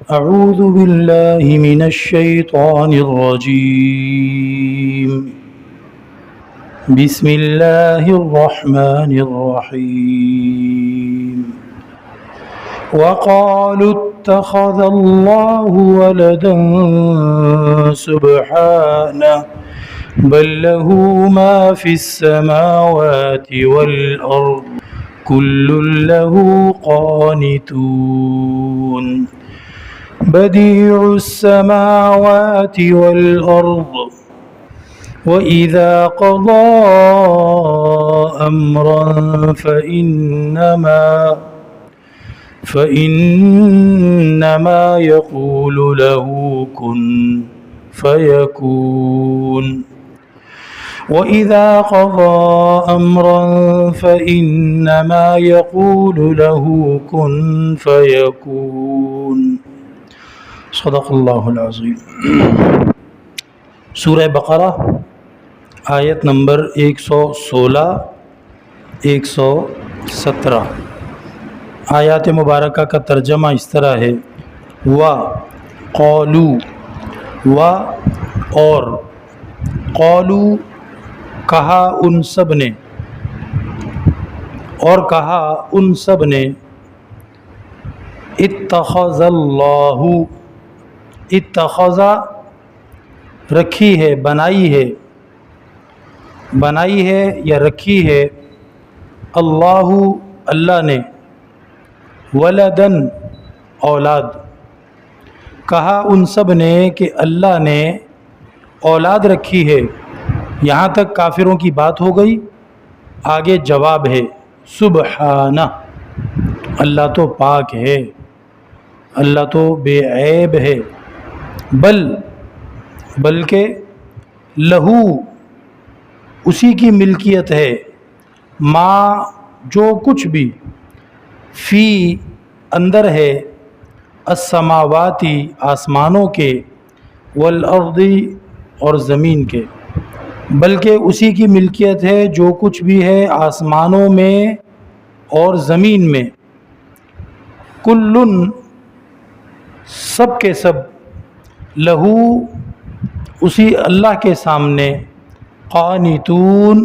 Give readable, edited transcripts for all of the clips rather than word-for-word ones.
أعوذ بالله من الشيطان الرجيم بسم الله الرحمن الرحيم وقالوا اتخذ الله ولدا سبحانه بل له ما في السماوات والأرض كل له قانتون بديع السماوات والأرض وإذا قضى أمرا فإنما يقول له كن فيكون وإذا قضى أمرا فإنما يقول له كن فيكون صدق اللہ العظیم۔ سورہ بقرہ آیت نمبر 116 117 آیات مبارکہ کا ترجمہ اس طرح ہے: قالو اور قالو کہا ان سب نے، اور کہا ان سب نے، اتخذ اللہ، اتخذ رکھی ہے، بنائی ہے یا رکھی ہے، اللہ اللہ نے، ولدن اولاد، کہا ان سب نے کہ اللہ نے اولاد رکھی ہے۔ یہاں تک کافروں کی بات ہو گئی، آگے جواب ہے، سبحانہ، اللہ تو پاک ہے، اللہ تو بے عیب ہے، بلکہ لہو اسی کی ملکیت ہے، ما جو کچھ بھی، فی اندر ہے، السماواتی آسمانوں کے، والارض اور زمین کے، بلکہ اسی کی ملکیت ہے جو کچھ بھی ہے آسمانوں میں اور زمین میں، کلن سب کے سب، لہو اسی اللہ کے سامنے، قانتون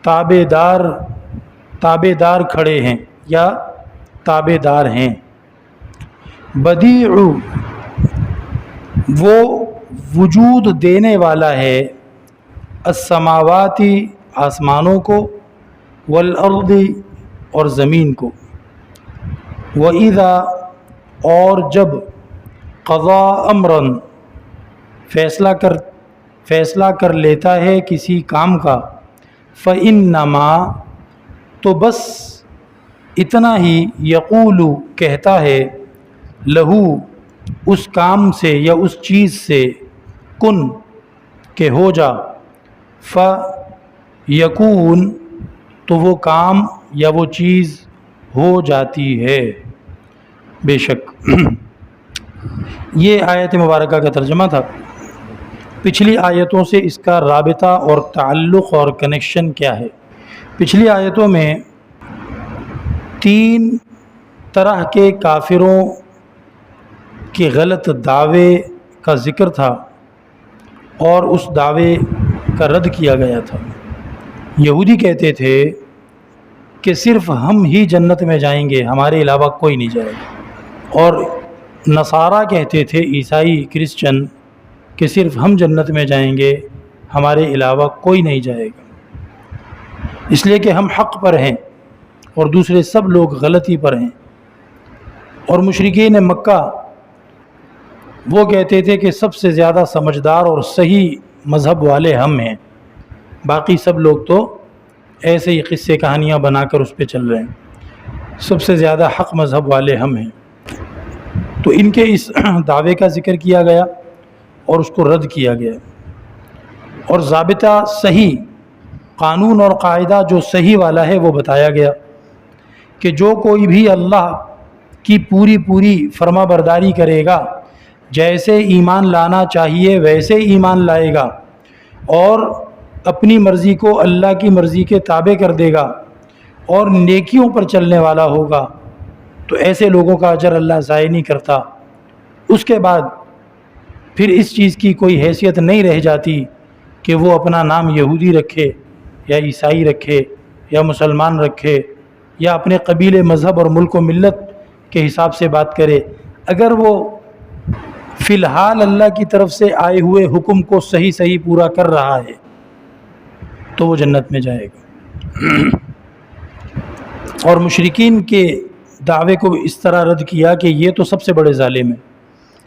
تابع دار کھڑے ہیں یا تابع دار ہیں۔ بدیع وہ وجود دینے والا ہے، السماواتی آسمانوں کو، والارض اور زمین کو، وَإِذَا اور جب، قضا امرا فیصلہ کر لیتا ہے کسی کام کا، فإنما تو بس اتنا ہی، یقول کہتا ہے، لہو اس کام سے یا اس چیز سے، کن کہ ہو جا، فیکون تو وہ کام یا وہ چیز ہو جاتی ہے۔ بے شک یہ آیت مبارکہ کا ترجمہ تھا۔ پچھلی آیتوں سے اس کا رابطہ اور تعلق اور کنیکشن کیا ہے؟ پچھلی آیتوں میں 3 طرح کے کافروں کے غلط دعوے کا ذکر تھا اور اس دعوے کا رد کیا گیا تھا۔ یہودی کہتے تھے کہ صرف ہم ہی جنت میں جائیں گے، ہمارے علاوہ کوئی نہیں جائے گا، اور نصارہ کہتے تھے، عیسائی کرسچن، کہ صرف ہم جنت میں جائیں گے، ہمارے علاوہ کوئی نہیں جائے گا، اس لیے کہ ہم حق پر ہیں اور دوسرے سب لوگ غلطی پر ہیں۔ اور مشرکین مکہ وہ کہتے تھے کہ سب سے زیادہ سمجھدار اور صحیح مذہب والے ہم ہیں، باقی سب لوگ تو ایسے ہی قصے کہانیاں بنا کر اس پہ چل رہے ہیں، سب سے زیادہ حق مذہب والے ہم ہیں۔ تو ان کے اس دعوے کا ذکر کیا گیا اور اس کو رد کیا گیا، اور ضابطہ صحیح، قانون اور قاعدہ جو صحیح والا ہے وہ بتایا گیا کہ جو کوئی بھی اللہ کی پوری فرما برداری کرے گا، جیسے ایمان لانا چاہیے ویسے ایمان لائے گا، اور اپنی مرضی کو اللہ کی مرضی کے تابع کر دے گا اور نیکیوں پر چلنے والا ہوگا، تو ایسے لوگوں کا اجر اللہ ضائع نہیں کرتا۔ اس کے بعد پھر اس چیز کی کوئی حیثیت نہیں رہ جاتی کہ وہ اپنا نام یہودی رکھے یا عیسائی رکھے یا مسلمان رکھے یا اپنے قبیلے، مذہب اور ملک و ملت کے حساب سے بات کرے۔ اگر وہ فی الحال اللہ کی طرف سے آئے ہوئے حکم کو صحیح پورا کر رہا ہے تو وہ جنت میں جائے گا۔ اور مشرکین کے دعوے کو اس طرح رد کیا کہ یہ تو سب سے بڑے ظالم ہیں،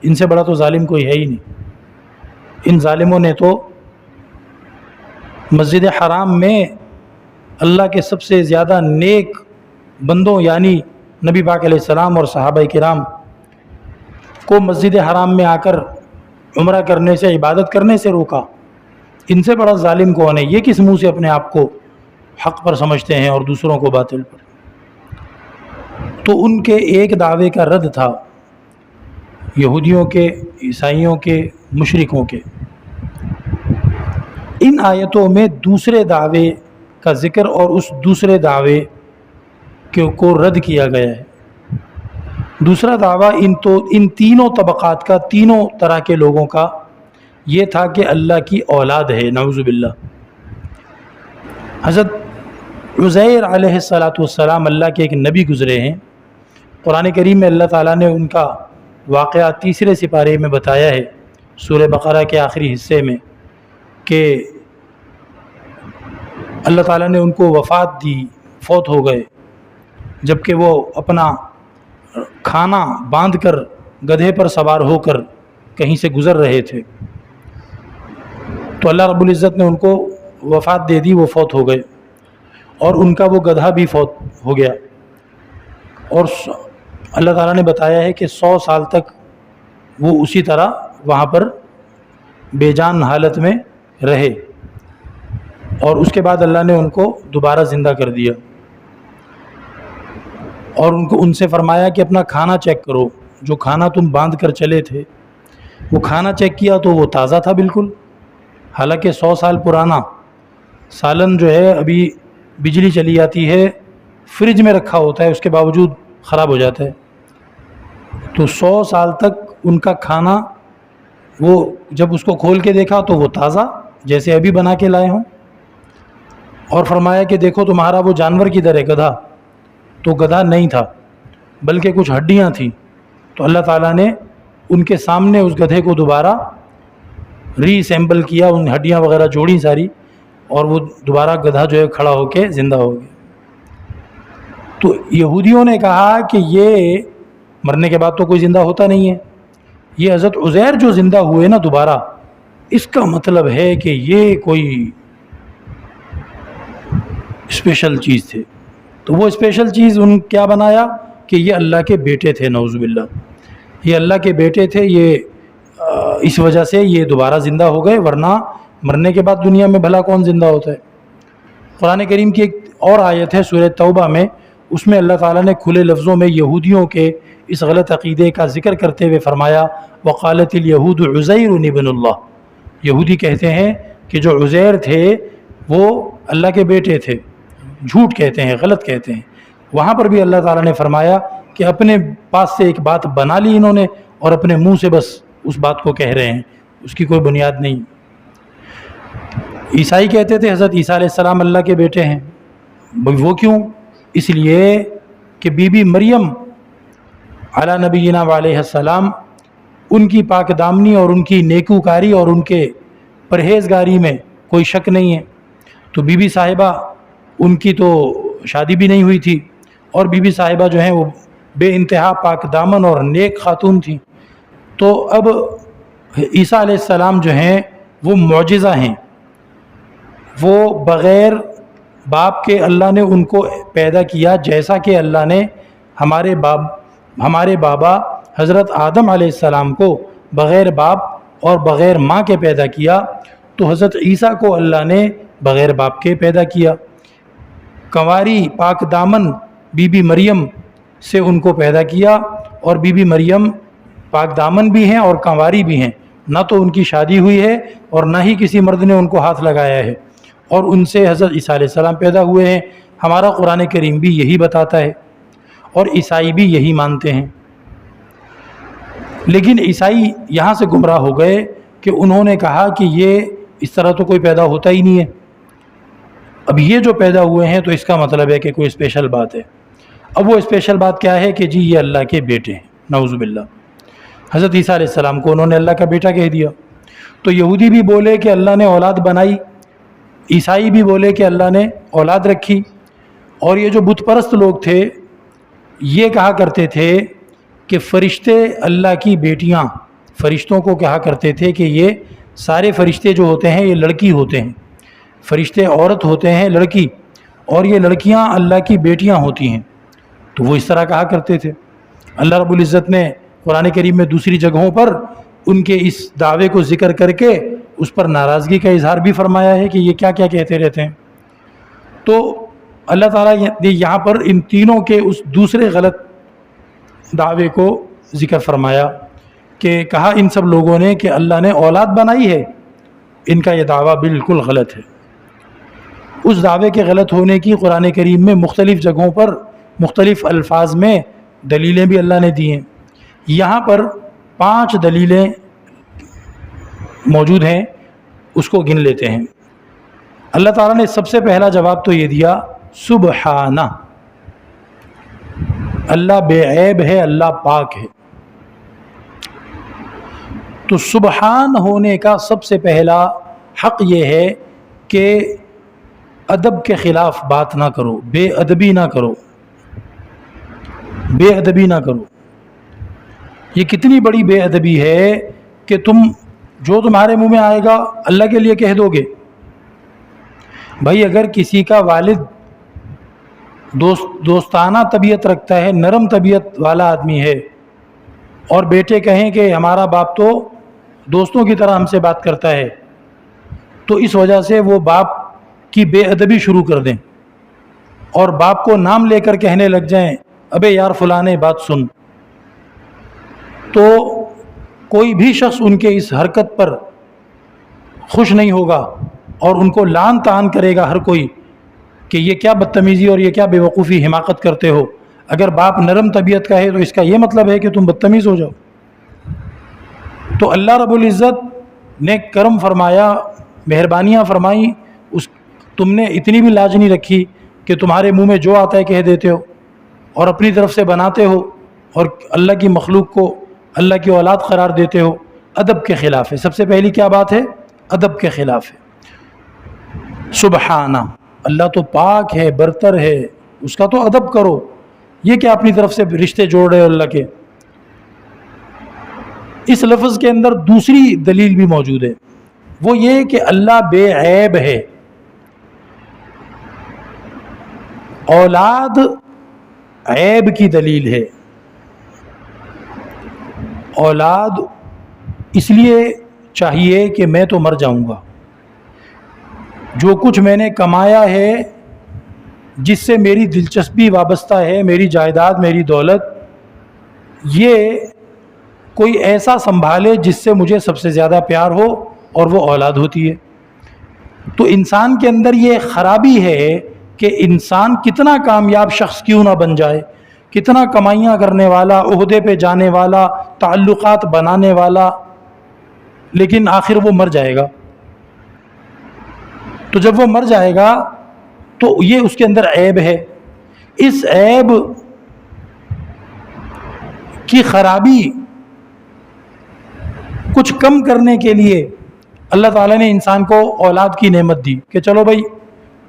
ان سے بڑا تو ظالم کوئی ہے ہی نہیں۔ ان ظالموں نے تو مسجد حرام میں اللہ کے سب سے زیادہ نیک بندوں یعنی نبی پاک علیہ السلام اور صحابہ کرام کو مسجد حرام میں آ کر عمرہ کرنے سے، عبادت کرنے سے روکا۔ ان سے بڑا ظالم کون ہے؟ یہ کس منہ سے اپنے آپ کو حق پر سمجھتے ہیں اور دوسروں کو باطل پر؟ تو ان کے ایک دعوے کا رد تھا یہودیوں کے، عیسائیوں کے، مشرکوں کے۔ ان آیتوں میں دوسرے دعوے کا ذکر اور اس دوسرے دعوے کو رد کیا گیا ہے۔ دوسرا دعویٰ ان تینوں طبقات کا، تینوں طرح کے لوگوں کا یہ تھا کہ اللہ کی اولاد ہے، نعوذ باللہ۔ حضرت عزیر علیہ السلام اللہ کے ایک نبی گزرے ہیں۔ قرآن کریم میں اللہ تعالیٰ نے ان کا واقعہ تیسرے سپارے میں بتایا ہے، سورہ بقرہ کے آخری حصے میں، کہ اللہ تعالیٰ نے ان کو وفات دی، فوت ہو گئے، جبکہ وہ اپنا کھانا باندھ کر گدھے پر سوار ہو کر کہیں سے گزر رہے تھے، تو اللہ رب العزت نے ان کو وفات دے دی، وہ فوت ہو گئے، اور ان کا وہ گدھا بھی فوت ہو گیا۔ اور اللہ تعالیٰ نے بتایا ہے کہ 100 سال تک وہ اسی طرح وہاں پر بے جان حالت میں رہے، اور اس کے بعد اللہ نے ان کو دوبارہ زندہ کر دیا، اور ان سے فرمایا کہ اپنا کھانا چیک کرو، جو کھانا تم باندھ کر چلے تھے وہ کھانا چیک کیا تو وہ تازہ تھا بالکل، حالانکہ 100 سال پرانا سالن جو ہے ابھی بجلی چلی جاتی ہے، فریج میں رکھا ہوتا ہے، اس کے باوجود خراب ہو جاتا ہے۔ تو 100 سال تک ان کا کھانا، وہ جب اس کو کھول کے دیکھا تو وہ تازہ جیسے ابھی بنا کے لائے ہوں، اور فرمایا کہ دیکھو تمہارا وہ جانور کدھر ہے، گدھا؟ تو گدھا نہیں تھا بلکہ کچھ ہڈیاں تھیں۔ تو اللہ تعالیٰ نے ان کے سامنے اس گدھے کو دوبارہ ری اسمبل کیا، ان ہڈیاں وغیرہ جوڑی ساری، اور وہ دوبارہ گدھا جو ہے کھڑا ہو کے زندہ ہو گیا۔ تو یہودیوں نے کہا کہ یہ مرنے کے بعد تو کوئی زندہ ہوتا نہیں ہے، یہ حضرت عزیر جو زندہ ہوئے نا دوبارہ، اس کا مطلب ہے کہ یہ کوئی اسپیشل چیز تھے۔ تو وہ اسپیشل چیز ان کیا بنایا کہ یہ اللہ کے بیٹے تھے، نعوذ باللہ، یہ اللہ کے بیٹے تھے، یہ اس وجہ سے یہ دوبارہ زندہ ہو گئے، ورنہ مرنے کے بعد دنیا میں بھلا کون زندہ ہوتا ہے۔ قرآن کریم کی ایک اور آیت ہے سورہ توبہ میں، اس میں اللہ تعالیٰ نے کھلے لفظوں میں یہودیوں کے اس غلط عقیدے کا ذکر کرتے ہوئے فرمایا وقالت الیہود عزیر ابن اللہ، یہودی کہتے ہیں کہ جو عزیر تھے وہ اللہ کے بیٹے تھے، جھوٹ کہتے ہیں، غلط کہتے ہیں۔ وہاں پر بھی اللہ تعالیٰ نے فرمایا کہ اپنے پاس سے ایک بات بنا لی انہوں نے، اور اپنے منہ سے بس اس بات کو کہہ رہے ہیں، اس کی کوئی بنیاد نہیں۔ عیسائی کہتے تھے حضرت عیسیٰ علیہ السلام اللہ کے بیٹے ہیں، وہ کیوں؟ اس لیے کہ بی بی مریم علی نبینا علیہ السلام، ان کی پاک دامنی اور ان کی نیکوکاری اور ان کے پرہیزگاری میں کوئی شک نہیں ہے۔ تو بی بی صاحبہ، ان کی تو شادی بھی نہیں ہوئی تھی، اور بی بی صاحبہ جو ہیں وہ بے انتہا پاک دامن اور نیک خاتون تھیں۔ تو اب عیسیٰ علیہ السلام جو ہیں وہ معجزہ ہیں، وہ بغیر باپ کے اللہ نے ان کو پیدا کیا، جیسا کہ اللہ نے ہمارے بابا حضرت آدم علیہ السلام کو بغیر باپ اور بغیر ماں کے پیدا کیا، تو حضرت عیسیٰ کو اللہ نے بغیر باپ کے پیدا کیا۔ کنواری پاک دامن بی بی مریم سے ان کو پیدا کیا، اور بی بی مریم پاک دامن بھی ہیں اور کنواری بھی ہیں، نہ تو ان کی شادی ہوئی ہے اور نہ ہی کسی مرد نے ان کو ہاتھ لگایا ہے، اور ان سے حضرت عیسیٰ علیہ السلام پیدا ہوئے ہیں۔ ہمارا قرآن کریم بھی یہی بتاتا ہے، اور عیسائی بھی یہی مانتے ہیں۔ لیکن عیسائی یہاں سے گمراہ ہو گئے کہ انہوں نے کہا کہ یہ اس طرح تو کوئی پیدا ہوتا ہی نہیں ہے، اب یہ جو پیدا ہوئے ہیں تو اس کا مطلب ہے کہ کوئی اسپیشل بات ہے۔ اب وہ اسپیشل بات کیا ہے کہ جی یہ اللہ کے بیٹے ہیں، نعوذ باللہ۔ حضرت عیسیٰ علیہ السلام کو انہوں نے اللہ کا بیٹا کہہ دیا، تو یہودی بھی بولے کہ اللہ نے اولاد بنائی، عیسائی بھی بولے کہ اللہ نے اولاد رکھی، اور یہ جو بت پرست لوگ تھے یہ کہا کرتے تھے کہ فرشتے اللہ کی بیٹیاں، فرشتوں کو کہا کرتے تھے کہ یہ سارے فرشتے جو ہوتے ہیں یہ لڑکی ہوتے ہیں، فرشتے عورت ہوتے ہیں لڑکی، اور یہ لڑکیاں اللہ کی بیٹیاں ہوتی ہیں، تو وہ اس طرح کہا کرتے تھے۔ اللہ رب العزت نے قرآن کریم میں دوسری جگہوں پر ان کے اس دعوے کو ذکر کر کے اس پر ناراضگی کا اظہار بھی فرمایا ہے کہ یہ کیا کیا کہتے رہتے ہیں۔ تو اللہ تعالیٰ نے یہاں پر ان تینوں کے اس دوسرے غلط دعوے کو ذکر فرمایا کہ کہا ان سب لوگوں نے کہ اللہ نے اولاد بنائی ہے، ان کا یہ دعویٰ بالکل غلط ہے۔ اس دعوے کے غلط ہونے کی قرآن کریم میں مختلف جگہوں پر مختلف الفاظ میں دلیلیں بھی اللہ نے دی ہیں۔ یہاں پر 5 دلیلیں موجود ہیں، اس کو گن لیتے ہیں۔ اللہ تعالیٰ نے سب سے پہلا جواب تو یہ دیا سبحانہ، اللہ بے عیب ہے، اللہ پاک ہے۔ تو سبحان ہونے کا سب سے پہلا حق یہ ہے کہ ادب کے خلاف بات نہ کرو، بے ادبی نہ کرو، بے ادبی نہ کرو۔ یہ کتنی بڑی بے ادبی ہے کہ تم جو تمہارے منہ میں آئے گا اللہ کے لیے کہہ دو گے۔ بھائی اگر کسی کا والد دوستانہ طبیعت رکھتا ہے، نرم طبیعت والا آدمی ہے، اور بیٹے کہیں کہ ہمارا باپ تو دوستوں کی طرح ہم سے بات کرتا ہے، تو اس وجہ سے وہ باپ کی بے ادبی شروع کر دیں اور باپ کو نام لے کر کہنے لگ جائیں ابے یار فلانے بات سن، تو کوئی بھی شخص ان کے اس حرکت پر خوش نہیں ہوگا اور ان کو لعن طعن کرے گا ہر کوئی کہ یہ کیا بدتمیزی اور یہ کیا بے وقوفی حماقت کرتے ہو۔ اگر باپ نرم طبیعت کا ہے تو اس کا یہ مطلب ہے کہ تم بدتمیز ہو جاؤ۔ تو اللہ رب العزت نے کرم فرمایا، مہربانیاں فرمائیں، تم نے اتنی بھی لاج نہیں رکھی کہ تمہارے منہ میں جو آتا ہے کہہ دیتے ہو اور اپنی طرف سے بناتے ہو اور اللہ کی مخلوق کو اللہ کی اولاد قرار دیتے ہو۔ ادب کے خلاف ہے، سب سے پہلی کیا بات ہے؟ ادب کے خلاف ہے۔ سبحانہ، اللہ تو پاک ہے، برتر ہے، اس کا تو ادب کرو۔ یہ کہ اپنی طرف سے رشتے جوڑ رہے ہو اللہ کے۔ اس لفظ کے اندر دوسری دلیل بھی موجود ہے، وہ یہ کہ اللہ بے عیب ہے۔ اولاد عیب کی دلیل ہے۔ اولاد اس لیے چاہیے کہ میں تو مر جاؤں گا، جو کچھ میں نے کمایا ہے، جس سے میری دلچسپی وابستہ ہے، میری جائیداد، میری دولت، یہ کوئی ایسا سنبھالے جس سے مجھے سب سے زیادہ پیار ہو، اور وہ اولاد ہوتی ہے۔ تو انسان کے اندر یہ خرابی ہے کہ انسان کتنا کامیاب شخص کیوں نہ بن جائے، کتنا کمائیاں کرنے والا، عہدے پہ جانے والا، تعلقات بنانے والا، لیکن آخر وہ مر جائے گا۔ تو جب وہ مر جائے گا تو یہ اس کے اندر عیب ہے۔ اس عیب کی خرابی کچھ کم کرنے کے لیے اللہ تعالیٰ نے انسان کو اولاد کی نعمت دی کہ چلو بھائی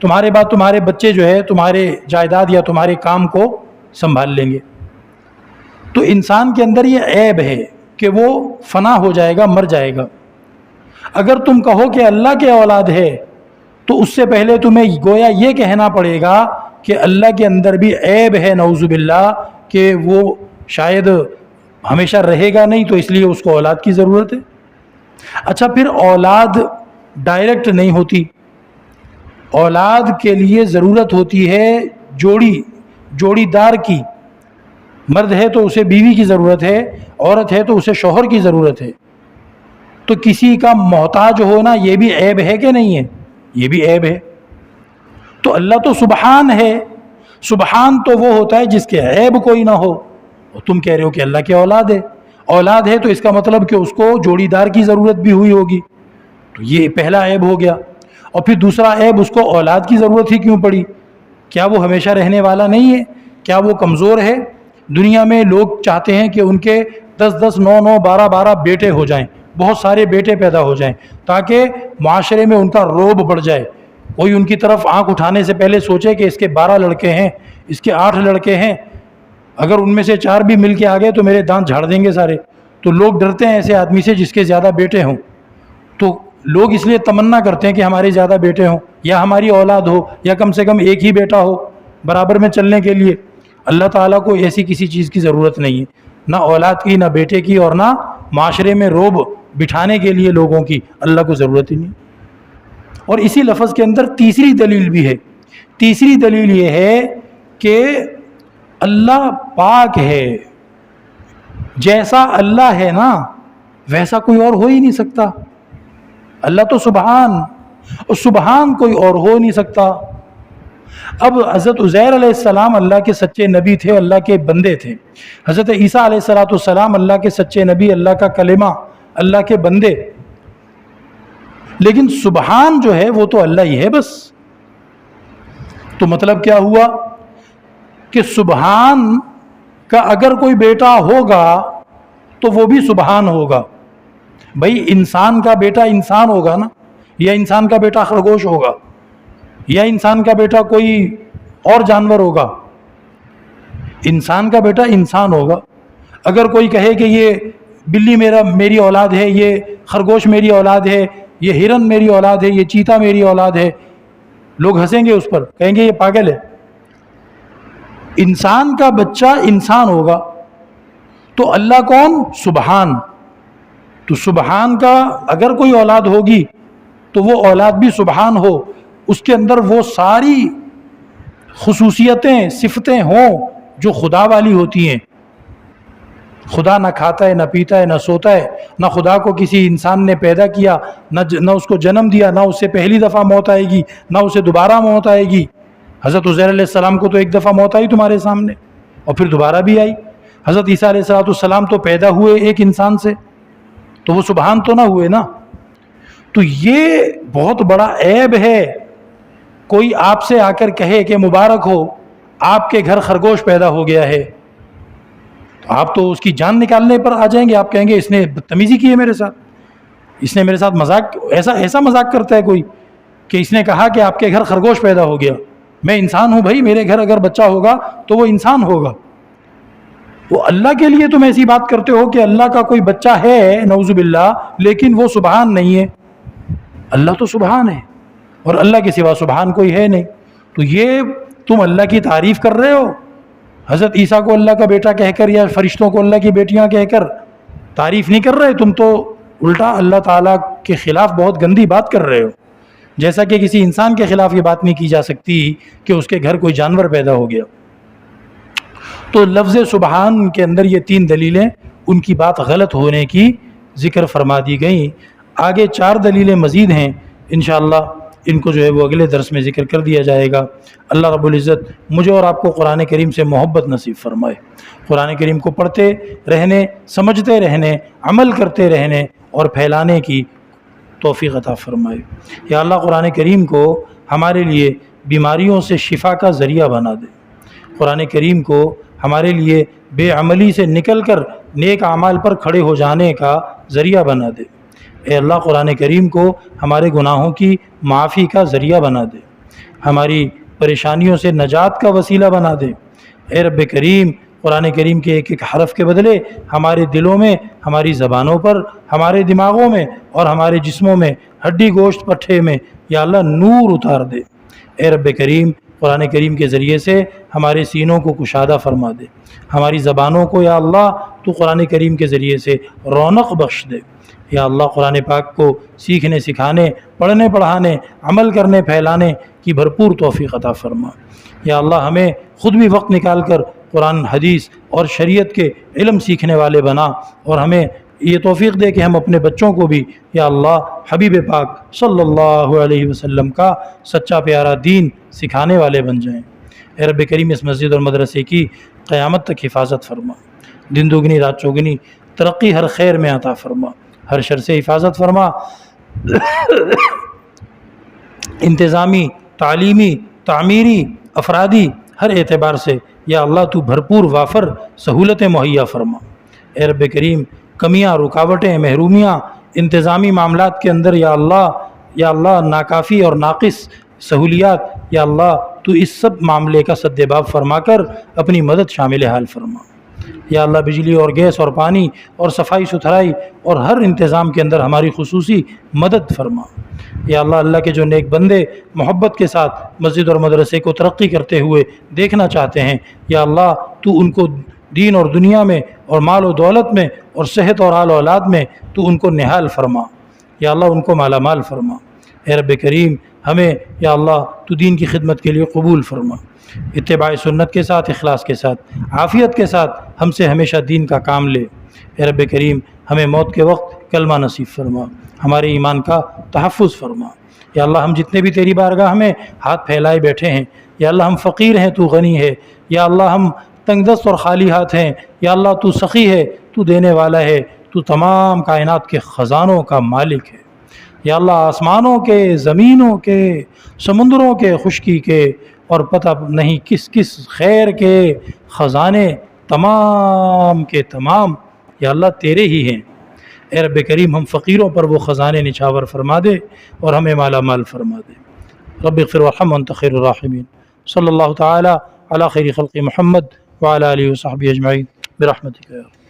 تمہارے بعد تمہارے بچے جو ہے تمہارے جائیداد یا تمہارے کام کو سنبھال لیں گے۔ تو انسان کے اندر یہ عیب ہے کہ وہ فنا ہو جائے گا، مر جائے گا۔ اگر تم کہو کہ اللہ کے اولاد ہے تو اس سے پہلے تمہیں گویا یہ کہنا پڑے گا کہ اللہ کے اندر بھی عیب ہے، نعوذ باللہ، کہ وہ شاید ہمیشہ رہے گا نہیں، تو اس لیے اس کو اولاد کی ضرورت ہے۔ اچھا، پھر اولاد ڈائریکٹ نہیں ہوتی، اولاد کے لیے ضرورت ہوتی ہے جوڑی دار کی۔ مرد ہے تو اسے بیوی کی ضرورت ہے، عورت ہے تو اسے شوہر کی ضرورت ہے۔ تو کسی کا محتاج ہونا یہ بھی عیب ہے کہ نہیں ہے؟ یہ بھی عیب ہے۔ تو اللہ تو سبحان ہے، سبحان تو وہ ہوتا ہے جس کے عیب کوئی نہ ہو، اور تم کہہ رہے ہو کہ اللہ کی اولاد ہے۔ اولاد ہے تو اس کا مطلب کہ اس کو جوڑی دار کی ضرورت بھی ہوئی ہوگی، تو یہ پہلا عیب ہو گیا۔ اور پھر دوسرا عیب، اس کو اولاد کی ضرورت ہی کیوں پڑی؟ کیا وہ ہمیشہ رہنے والا نہیں ہے؟ کیا وہ کمزور ہے؟ دنیا میں لوگ چاہتے ہیں کہ ان کے 10 9 12 بیٹے ہو جائیں، بہت سارے بیٹے پیدا ہو جائیں، تاکہ معاشرے میں ان کا رعب بڑھ جائے۔ کوئی ان کی طرف آنکھ اٹھانے سے پہلے سوچے کہ اس کے 12 لڑکے ہیں، اس کے 8 لڑکے ہیں، اگر ان میں سے 4 بھی مل کے آ گئے تو میرے دانت جھاڑ دیں گے سارے۔ تو لوگ ڈرتے ہیں ایسے آدمی سے جس کے زیادہ بیٹے ہوں، تو لوگ اس لیے تمنا کرتے ہیں کہ ہمارے زیادہ بیٹے ہوں، یا ہماری اولاد ہو، یا کم سے کم ایک ہی بیٹا ہو برابر میں چلنے کے لیے۔ اللہ تعالیٰ کو ایسی کسی چیز کی ضرورت نہیں ہے، نہ اولاد کی، نہ بیٹے کی، اور نہ معاشرے میں رعب بٹھانے کے لیے لوگوں کی اللہ کو ضرورت ہی نہیں۔ اور اسی لفظ کے اندر تیسری دلیل بھی ہے۔ تیسری دلیل یہ ہے کہ اللہ پاک ہے، جیسا اللہ ہے نا ویسا کوئی اور ہو ہی نہیں سکتا۔ اللہ تو سبحان، اور سبحان کوئی اور ہو نہیں سکتا۔ اب حضرت عزیر علیہ السلام اللہ کے سچے نبی تھے، اللہ کے بندے تھے۔ حضرت عیسیٰ علیہ السلام اللہ کے سچے نبی، اللہ کا کلمہ، اللہ کے بندے۔ لیکن سبحان جو ہے وہ تو اللہ ہی ہے بس۔ تو مطلب کیا ہوا کہ سبحان کا اگر کوئی بیٹا ہوگا تو وہ بھی سبحان ہوگا۔ بھائی انسان کا بیٹا انسان ہوگا نا، یا انسان کا بیٹا خرگوش ہوگا، یا انسان کا بیٹا کوئی اور جانور ہوگا؟ انسان کا بیٹا انسان ہوگا۔ اگر کوئی کہے کہ یہ بلی میری اولاد ہے، یہ خرگوش میری اولاد ہے، یہ ہرن میری اولاد ہے، یہ چیتا میری اولاد ہے، لوگ ہنسیں گے اس پر، کہیں گے یہ پاگل ہے۔ انسان کا بچہ انسان ہوگا، تو اللہ کون؟ سبحان۔ تو سبحان کا اگر کوئی اولاد ہوگی تو وہ اولاد بھی سبحان ہو، اس کے اندر وہ ساری خصوصیتیں، صفتیں ہوں جو خدا والی ہوتی ہیں۔ خدا نہ کھاتا ہے، نہ پیتا ہے، نہ سوتا ہے، نہ خدا کو کسی انسان نے پیدا کیا، نہ اس کو جنم دیا، نہ اس سے پہلی دفعہ موت آئے گی، نہ اسے دوبارہ موت آئے گی۔ حضرت عزیر علیہ السلام کو تو ایک دفعہ موت آئی تمہارے سامنے، اور پھر دوبارہ بھی آئی۔ حضرت عیسیٰ علیہ السلام تو پیدا ہوئے ایک انسان سے، تو وہ سبحان تو نہ ہوئے نا۔ تو یہ بہت بڑا عیب ہے، کوئی آپ سے آ کر کہے کہ مبارک ہو آپ کے گھر خرگوش پیدا ہو گیا ہے، تو آپ تو اس کی جان نکالنے پر آ جائیں گے۔ آپ کہیں گے اس نے بدتمیزی کی ہے میرے ساتھ، اس نے میرے ساتھ مذاق، ایسا مذاق کرتا ہے کوئی کہ اس نے کہا کہ آپ کے گھر خرگوش پیدا ہو گیا۔ میں انسان ہوں بھائی، میرے گھر اگر بچہ ہوگا تو وہ انسان ہوگا۔ وہ اللہ کے لیے تم ایسی بات کرتے ہو کہ اللہ کا کوئی بچہ ہے نعوذ باللہ، لیکن وہ سبحان نہیں ہے۔ اللہ تو سبحان ہے، اور اللہ کے سوا سبحان کوئی ہے نہیں۔ تو یہ تم اللہ کی تعریف کر رہے ہو، حضرت عیسیٰ کو اللہ کا بیٹا کہہ کر، یا فرشتوں کو اللہ کی بیٹیاں کہہ کر تعریف نہیں کر رہے، تم تو الٹا اللہ تعالیٰ کے خلاف بہت گندی بات کر رہے ہو۔ جیسا کہ کسی انسان کے خلاف یہ بات نہیں کی جا سکتی کہ اس کے گھر کوئی جانور پیدا ہو گیا۔ تو لفظ سبحان کے اندر یہ 3 دلیلیں ان کی بات غلط ہونے کی ذکر فرما دی گئیں۔ آگے 4 دلیلیں مزید ہیں، انشاءاللہ ان کو جو ہے وہ اگلے درس میں ذکر کر دیا جائے گا۔ اللہ رب العزت مجھے اور آپ کو قرآن کریم سے محبت نصیب فرمائے، قرآن کریم کو پڑھتے رہنے، سمجھتے رہنے، عمل کرتے رہنے اور پھیلانے کی توفیق عطا فرمائے۔ یا اللہ قرآن کریم کو ہمارے لیے بیماریوں سے شفا کا ذریعہ بنا دے، قرآن کریم کو ہمارے لیے بے عملی سے نکل کر نیک اعمال پر کھڑے ہو جانے کا ذریعہ بنا دے۔ اے اللہ قرآن کریم کو ہمارے گناہوں کی معافی کا ذریعہ بنا دے، ہماری پریشانیوں سے نجات کا وسیلہ بنا دے۔ اے رب کریم قرآن کریم کے ایک ایک حرف کے بدلے ہمارے دلوں میں، ہماری زبانوں پر، ہمارے دماغوں میں اور ہمارے جسموں میں، ہڈی گوشت پٹھے میں یا اللہ نور اتار دے۔ اے رب کریم قرآن کریم کے ذریعے سے ہمارے سینوں کو کشادہ فرما دے، ہماری زبانوں کو یا اللہ تو قرآن کریم کے ذریعے سے رونق بخش دے۔ یا اللہ قرآن پاک کو سیکھنے، سکھانے، پڑھنے، پڑھانے، عمل کرنے، پھیلانے کی بھرپور توفیق عطا فرما۔ یا اللہ ہمیں خود بھی وقت نکال کر قرآن، حدیث اور شریعت کے علم سیکھنے والے بنا، اور ہمیں یہ توفیق دے کہ ہم اپنے بچوں کو بھی یا اللہ حبیب پاک صلی اللہ علیہ وسلم کا سچا پیارا دین سکھانے والے بن جائیں۔ اے رب کریم اس مسجد اور مدرسے کی قیامت تک حفاظت فرما، دن دوگنی رات چوگنی ترقی ہر خیر میں عطا فرما، ہر شر سے حفاظت فرما، انتظامی، تعلیمی، تعمیری، افرادی ہر اعتبار سے یا اللہ تو بھرپور وافر سہولتیں مہیا فرما۔ اے رب کریم، کمیاں، رکاوٹیں، محرومیاں انتظامی معاملات کے اندر یا اللہ ناکافی اور ناقص سہولیات، یا اللہ تو اس سب معاملے کا سدباب فرما کر اپنی مدد شامل حال فرما۔ یا اللہ بجلی اور گیس اور پانی اور صفائی ستھرائی اور ہر انتظام کے اندر ہماری خصوصی مدد فرما۔ یا اللہ کے جو نیک بندے محبت کے ساتھ مسجد اور مدرسے کو ترقی کرتے ہوئے دیکھنا چاہتے ہیں، یا اللہ تو ان کو دین اور دنیا میں اور مال و دولت میں اور صحت اور آل و اولاد میں تو ان کو نہال فرما، یا اللہ ان کو مالا مال فرما۔ اے رب کریم، ہمیں یا اللہ تو دین کی خدمت کے لیے قبول فرما، اتباع سنت کے ساتھ، اخلاص کے ساتھ، عافیت کے ساتھ ہم سے ہمیشہ دین کا کام لے۔ اے رب کریم، ہمیں موت کے وقت کلمہ نصیب فرما، ہمارے ایمان کا تحفظ فرما۔ یا اللہ ہم جتنے بھی تیری بارگاہ میں ہاتھ پھیلائے بیٹھے ہیں، یا اللہ ہم فقیر ہیں، تو غنی ہے، یا اللہ ہم تنگ دست اور خالی ہاتھ ہیں، یا اللہ تو سخی ہے، تو دینے والا ہے، تو تمام کائنات کے خزانوں کا مالک ہے۔ یا اللہ آسمانوں کے، زمینوں کے، سمندروں کے، خشکی کے اور پتہ نہیں کس کس خیر کے خزانے تمام کے تمام یا اللہ تیرے ہی ہیں۔ اے رب کریم، ہم فقیروں پر وہ خزانے نچھاور فرما دے اور ہمیں مالا مال فرما دے۔ رب اغفر وارحم وانت خیر الراحمین۔ صلی اللہ تعالی علی خیر خلق محمد وعلی آلہ وصحبہ اجمعین برحمتک یا رب۔